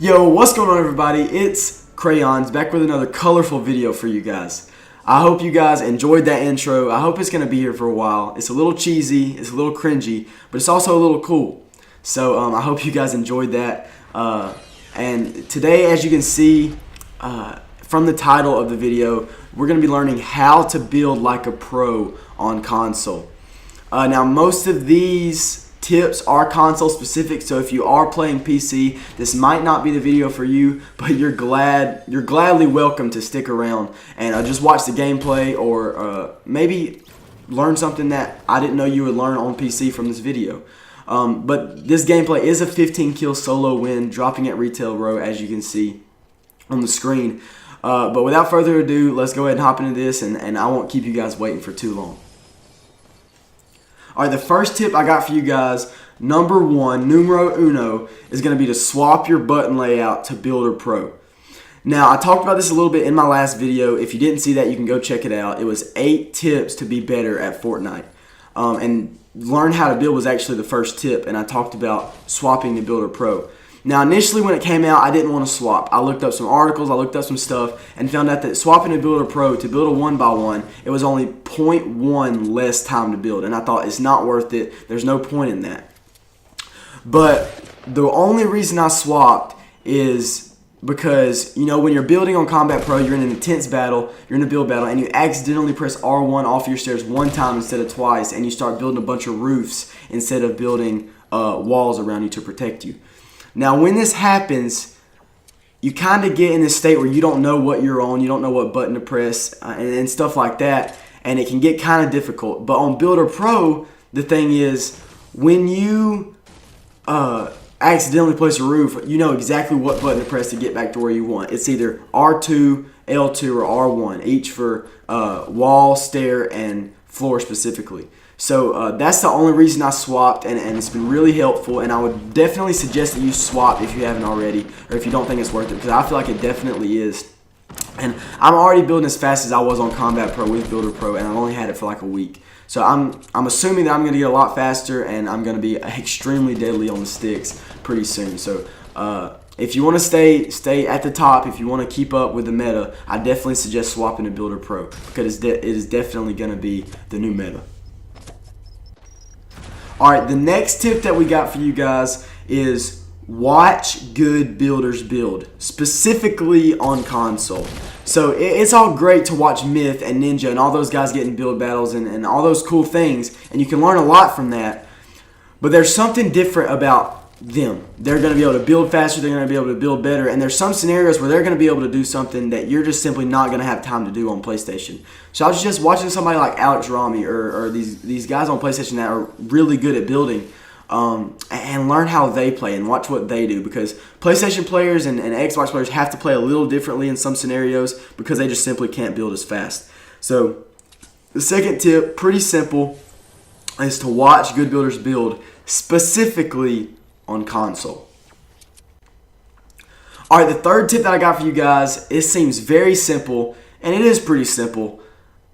Yo, what's going on everybody? It's Crayons back with another colorful video for you guys. I hope you guys enjoyed that intro. I hope it's going to be here for a while. It's a little cheesy, it's a little cringy, but it's also a little cool. So I hope you guys enjoyed that. And today, as you can see from the title of the video, we're going to be learning how to build like a pro on console. Now most of these tips are console specific, so if you are playing PC, this might not be the video for you, but you're gladly welcome to stick around and just watch the gameplay, or maybe learn something that I didn't know you would learn on PC from this video. But this gameplay is a 15 kill solo win, dropping at retail row, as you can see on the screen. But without further ado, let's go ahead and hop into this, and I won't keep you guys waiting for too long. Alright, the first tip I got for you guys, number one, numero uno, is going to be to swap your button layout to Builder Pro. Now, I talked about this a little bit in my last video. If you didn't see that, you can go check it out. It was 8 tips to be better at Fortnite. And learn how to build was actually the first tip, and I talked about swapping to Builder Pro. Now, initially when it came out, I didn't want to swap. I looked up some articles, I looked up some stuff, and found out that swapping to Builder Pro to build a 1x1, it was only 0.1 less time to build. And I thought, it's not worth it. There's no point in that. But the only reason I swapped is because, you know, when you're building on Combat Pro, you're in an intense battle, you're in a build battle, and you accidentally press R1 off your stairs one time instead of twice, and you start building a bunch of roofs instead of building walls around you to protect you. Now, when this happens, you kind of get in this state where you don't know what you're on, you don't know what button to press, and stuff like that, and it can get kind of difficult. But on Builder Pro, the thing is, when you accidentally place a roof, you know exactly what button to press to get back to where you want. It's either R2, L2, or R1, each for wall, stair, and floor specifically. So that's the only reason I swapped, and it's been really helpful, and I would definitely suggest that you swap if you haven't already, or if you don't think it's worth it, because I feel like it definitely is. And I'm already building as fast as I was on Combat Pro with Builder Pro, and I've only had it for like a week. So I'm assuming that I'm going to get a lot faster, and I'm going to be extremely deadly on the sticks pretty soon. So if you want to stay at the top, if you want to keep up with the meta, I definitely suggest swapping to Builder Pro, because it is definitely going to be the new meta. Alright, the next tip that we got for you guys is watch good builders build, specifically on console. So it's all great to watch Myth and Ninja and all those guys getting build battles and all those cool things, and you can learn a lot from that. But there's something different about them. They're going to be able to build faster, they're going to be able to build better, and there's some scenarios where they're going to be able to do something that you're just simply not going to have time to do on PlayStation. So I was just watching somebody like Alex Rami or these guys on PlayStation that are really good at building, and learn how they play and watch what they do, because PlayStation players and Xbox players have to play a little differently in some scenarios because they just simply can't build as fast. So the second tip, pretty simple, is to watch good builders build, specifically on console. Alright, the third tip that I got for you guys, it seems very simple, and it is pretty simple,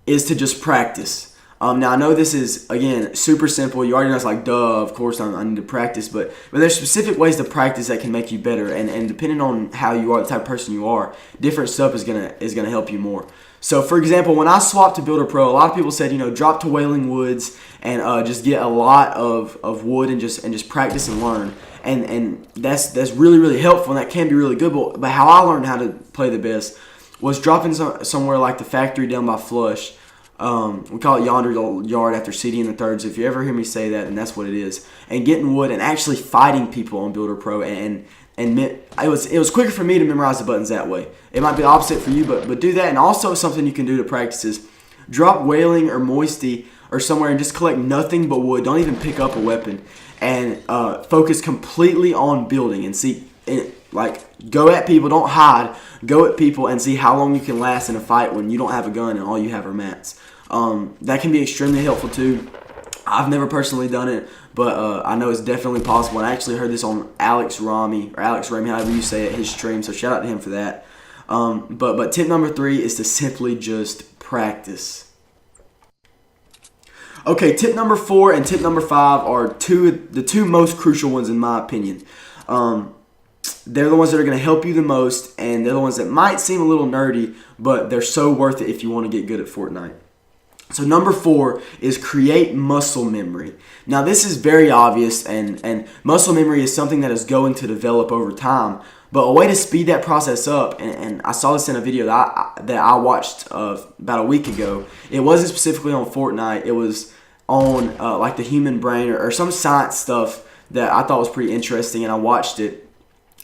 is to just practice. Now, I know this is, again, super simple. You already know it's like, duh, of course I need to practice, but there's specific ways to practice that can make you better, and depending on how you are, the type of person you are, different stuff is gonna help you more. So, for example, when I swapped to Builder Pro, a lot of people said, you know, drop to Wailing Woods and just get a lot of wood and just practice and learn. And that's really, really helpful, and that can be really good. But how I learned how to play the best was dropping somewhere like the factory down by Flush. We call it Yonder Yard after CD in the third. So if you ever hear me say that, then that's what it is. And getting wood and actually fighting people on Builder Pro, and it was quicker for me to memorize the buttons that way. It might be the opposite for you, but do that. And also something you can do to practice is drop Wailing or Moisty or somewhere and just collect nothing but wood. Don't even pick up a weapon, and focus completely on building and see. Like, go at people, don't hide. Go at people and see how long you can last in a fight when you don't have a gun and all you have are mats. That can be extremely helpful too. I've never personally done it, but I know it's definitely possible. And I actually heard this on Alex Rami, however you say it, his stream. So shout out to him for that. But tip number 3 is to simply just practice. Okay, tip number 4 and tip number 5 are the two most crucial ones in my opinion. they're the ones that are going to help you the most, and they're the ones that might seem a little nerdy, but they're so worth it if you want to get good at Fortnite. So number 4 is create muscle memory. Now this is very obvious, and muscle memory is something that is going to develop over time. But a way to speed that process up, and I saw this in a video that I watched about a week ago. It wasn't specifically on Fortnite. It was on like the human brain or some science stuff that I thought was pretty interesting, and I watched it.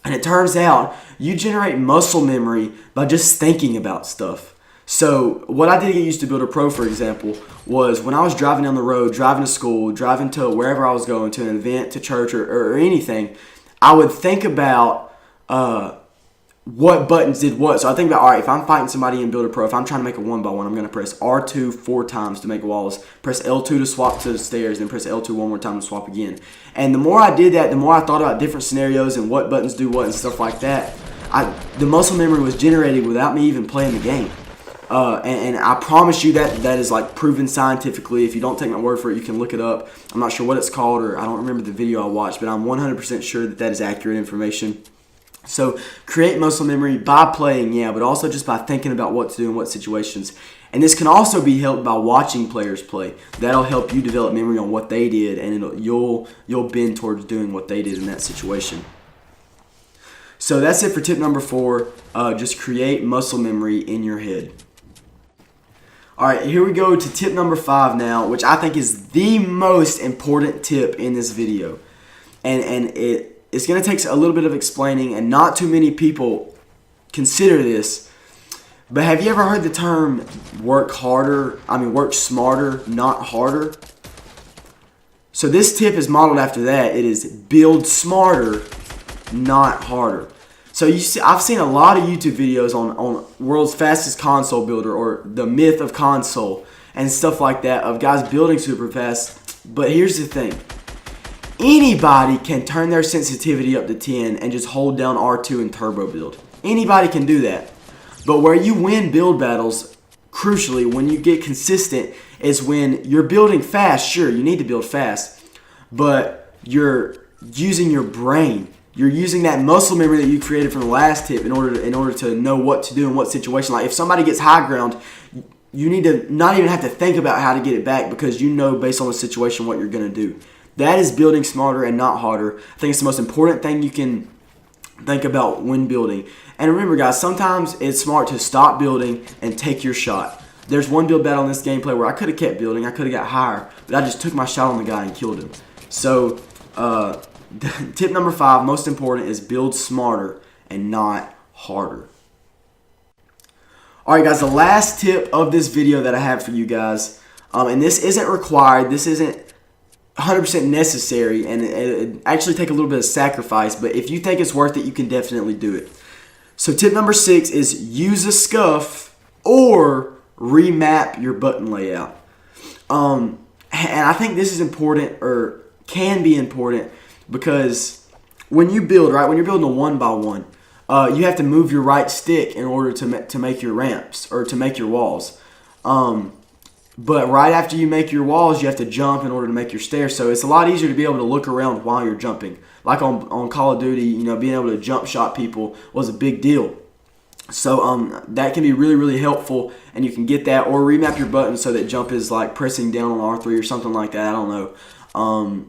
And it turns out you generate muscle memory by just thinking about stuff. So what I did to get used to Builder Pro, for example, was when I was driving down the road, driving to school, driving to wherever I was going, to an event, to church, or anything, I would think about what buttons did what. So I think about, all right, if I'm fighting somebody in Builder Pro, if I'm trying to make a 1x1, I'm going to press R2 4 times to make walls, press L2 to swap to the stairs, then press L2 one more time to swap again. And the more I did that, the more I thought about different scenarios and what buttons do what and stuff like that. The muscle memory was generated without me even playing the game. And I promise you that is like proven scientifically. If you don't take my word for it, you can look it up. I'm not sure what it's called, or I don't remember the video I watched, but I'm 100% sure that is accurate information. So create muscle memory by playing, yeah, but also just by thinking about what to do in what situations. And this can also be helped by watching players play. That'll help you develop memory on what they did, and you'll bend towards doing what they did in that situation. So that's it for tip number 4. Just create muscle memory in your head. Alright, here we go to tip number 5 now, which I think is the most important tip in this video. And it's going to take a little bit of explaining, and not too many people consider this. But have you ever heard the term work smarter, not harder? So this tip is modeled after that. It is build smarter, not harder. So I've seen a lot of YouTube videos on world's fastest console builder, or the myth of console, and stuff like that, of guys building super fast. But here's the thing. Anybody can turn their sensitivity up to 10 and just hold down R2 and turbo build. Anybody can do that. But where you win build battles, crucially, when you get consistent, is when you're building fast. Sure, you need to build fast, but you're using your brain. You're using that muscle memory that you created from the last tip in order to know what to do in what situation. Like if somebody gets high ground, you need to not even have to think about how to get it back, because you know based on the situation what you're going to do. That is building smarter and not harder. I think it's the most important thing you can think about when building. And remember, guys, sometimes it's smart to stop building and take your shot. There's one build battle in this gameplay where I could have kept building, I could have got higher, but I just took my shot on the guy and killed him. So tip number 5, most important, is build smarter and not harder. Alright guys, the last tip of this video that I have for you guys, and this isn't required, this isn't 100% necessary, and it actually take a little bit of sacrifice, but if you think it's worth it, you can definitely do it. So tip number 6 is use a scuff or remap your button layout. And I think this is important, or can be important, because when you build, right, when you're building a 1x1, you have to move your right stick in order to make your ramps, or to make your walls. But right after you make your walls, you have to jump in order to make your stairs. So it's a lot easier to be able to look around while you're jumping. Like on Call of Duty, being able to jump shot people was a big deal. So that can be really, really helpful, and you can get that, or remap your button so that jump is like pressing down on R3 or something like that. I don't know.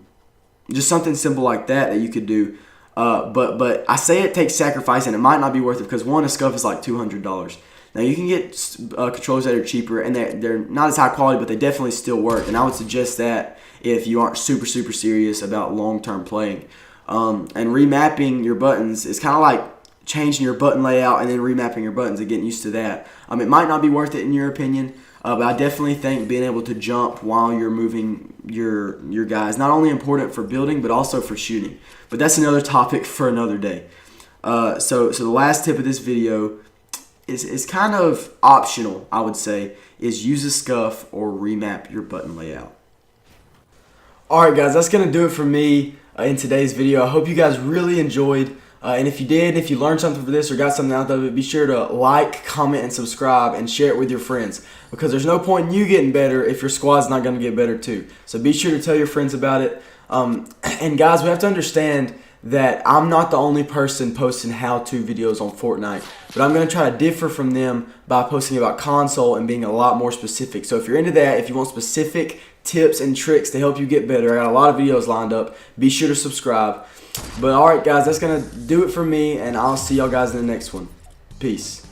Just something simple like that you could do. But I say it takes sacrifice, and it might not be worth it, because one, a scuff is like $200. Now you can get controllers that are cheaper, and they're not as high quality, but they definitely still work. And I would suggest that if you aren't super, super serious about long-term playing. And remapping your buttons is kind of like changing your button layout and then remapping your buttons and getting used to that. It might not be worth it in your opinion, but I definitely think being able to jump while you're moving your guys, not only important for building, but also for shooting. But that's another topic for another day. So the last tip of this video is kind of optional, I would say, is use a scuff or remap your button layout. Alright guys, that's going to do it for me in today's video. I hope you guys really enjoyed. And if you did, if you learned something from this or got something out of it, be sure to like, comment, and subscribe, and share it with your friends. Because there's no point in you getting better if your squad's not going to get better too. So be sure to tell your friends about it. And guys, we have to understand that I'm not the only person posting how-to videos on Fortnite, but I'm going to try to differ from them by posting about console and being a lot more specific. So if you're into that, if you want specific tips and tricks to help you get better, I got a lot of videos lined up. Be sure to subscribe. But alright guys, that's going to do it for me, and I'll see y'all guys in the next one. Peace.